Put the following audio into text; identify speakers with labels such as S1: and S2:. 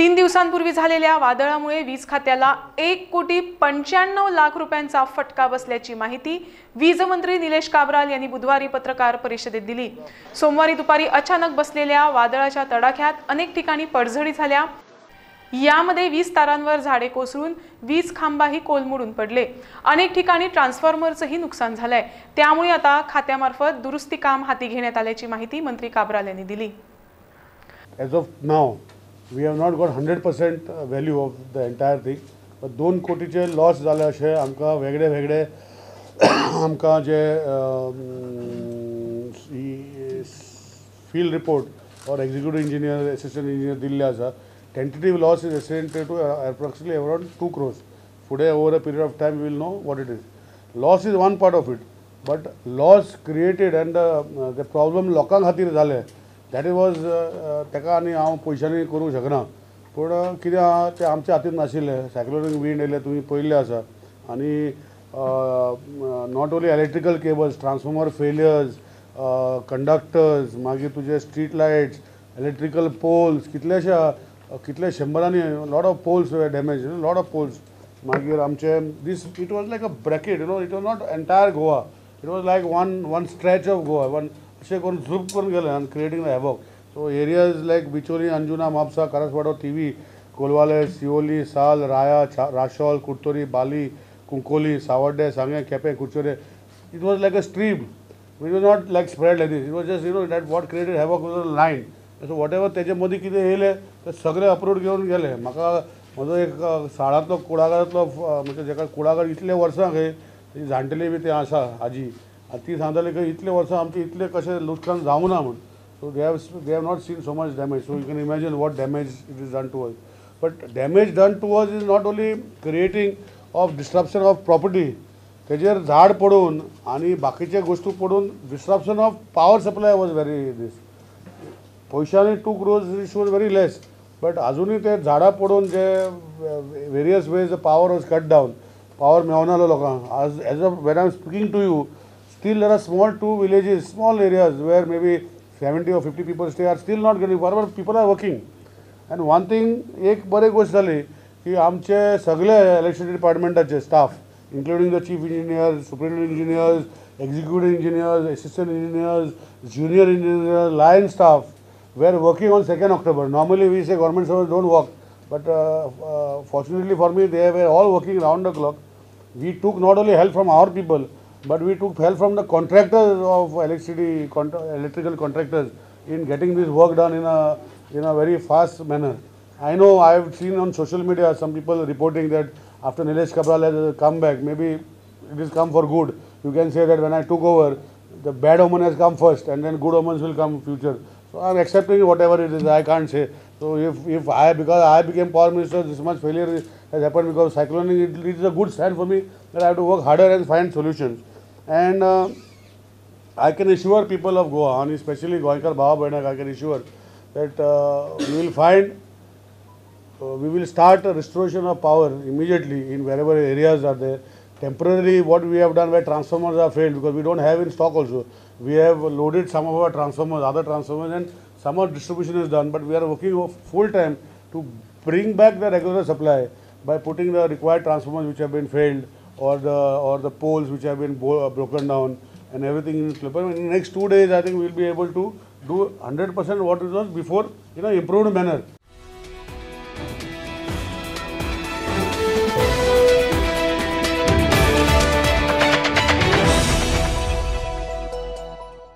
S1: 3 दिवसांपूर्वी झालेल्या वादळामुळे वीज खात्याला 1,95,00,000 रुपयांचा फटका बसल्याची माहिती वीज मंत्री निलेश काब्राल यांनी बुधवारी पत्रकार परिषदेत दिली। सोमवारी दुपारी अचानक बसलेल्या वादळाच्या तडाख्यात अनेक ठिकाणी पडझडी झाल्या। यामध्ये वीज तारांवर झाडे कोसळून वीज खांबाही कोलमडून पडले। अनेक ठिकाणी ट्रान्सफॉर्मरचंही नुकसान झालंय। त्यामुळे आता खात्यामार्फत दुरुस्ती काम हाती घेण्यात आल्याची माहिती मंत्री काब्राल यांनी दिली।
S2: As of now, we have not got 100% value of the entire thing, but 2 कोटीचे लॉस झाले अशें आमकां वेगळे वेगळे आमकां जे फील्ड रिपोर्ट और एक्झिक्युटिव्ह इंजिनियर असिस्टंट इंजिनियर दिल्ले आसा। Tentative loss is estimated to approximately around 2 crores. Today, over a period of time, we will know what it is. Loss is one part of it, but loss created and the problem लोकां खातीर जाले that was तेका आनी हांव पयशांनी करूंक शकना, पूण कितें आहा तें आमच्या हातीन नाशिल्लें। सायक्लोनीक विंड येयलें तुमी पळयल्लें आसा, आनी not only electrical cables, transformer failures, conductors, मागीर तुजे स्ट्रीट लायट्स, इलेक्ट्रिकल पोल्स, कितले शंबरांनी lot of poles were damage, lot of poles. मागीर आमचे दीस it was like a bracket, it was not entire Goa, it was like one stretch of Goa, अशें करून झूप करून गेले आनी creating the havoc. So areas like Bicholim, Anjuna, Mapusa, Karaswada, Thivim, Colvale, Siolim, Sal, Raia, Rachol, Curtorim, Bali, Cuncolim, Sanvordem, Sanguem, Quepem, Curchorem, it was like a stream, it was not like spread like this, it was just that what created havoc was a line. So whatever तेजे मदीं कितें येयलें तें सगळें approved घेवन गेले। म्हाका म्हजो एक शाळांतलो कुळागरांतलो म्हणजे जेका कुळागर इतले वर्सां खंय ती जाणटेली बी ती आसा आजी, ती सांगताली की इतले वर्सां आमचे इतले कशें लुकसाण जावं ना म्हण। So they have not seen so much damage, so you can imagine what damage it is done to us. But damage done to us is not only creating of disruption of property, तेजेर झाड पडून आनी बाकीचे गोश्टी पडून disruption of power supply was very this. पयशांनी 2 crores it was very less, but अजुनूय ते झाडां पडून जे various ways the power was cut down, power मेळनालो लोकांक। As of when I am speaking to you, still there are small 2 villages, small areas where maybe 70 or 50 people stay are still not getting, wherever people are working. And one thing, एक बरी गोष्ट जाली की आमचे सगळे electricity डिपार्टमेंटाचे staff, including the chief engineers, superintendent engineers, executive engineers, assistant engineers, junior engineers, line staff were working on 2nd October. Normally we say government servants don't work, but fortunately for me they were all working round the clock. We took not only help from our people, but we took help from the contractors of electrical contractors in getting this work done in a very fast manner. I know I have seen on social media some people reporting that after Nilesh Kabral has come back, maybe it has come for good. You can say that when I took over, the bad omen has come first and then good omens will come future. So I am accepting whatever it is, I can't say. So because I became power minister, this much failure has happened because cyclonic, it is a good stand for me that I have to work harder and find solutions. And I can assure people of Goa, and especially Goinkar Baba Bainak, I can assure that we will start a restoration of power immediately in wherever areas are there. Temporarily, what we have done where transformers are failed, because we don't have in stock also, we have loaded some of our transformers, other transformers, and some of distribution is done, but we are working full time to bring back the regular supply by putting the required transformers which have been failed, or the poles which have been broken down, and everything in clip. In the next 2 days, I think we will be able to do 100% what it was before in an improved manner.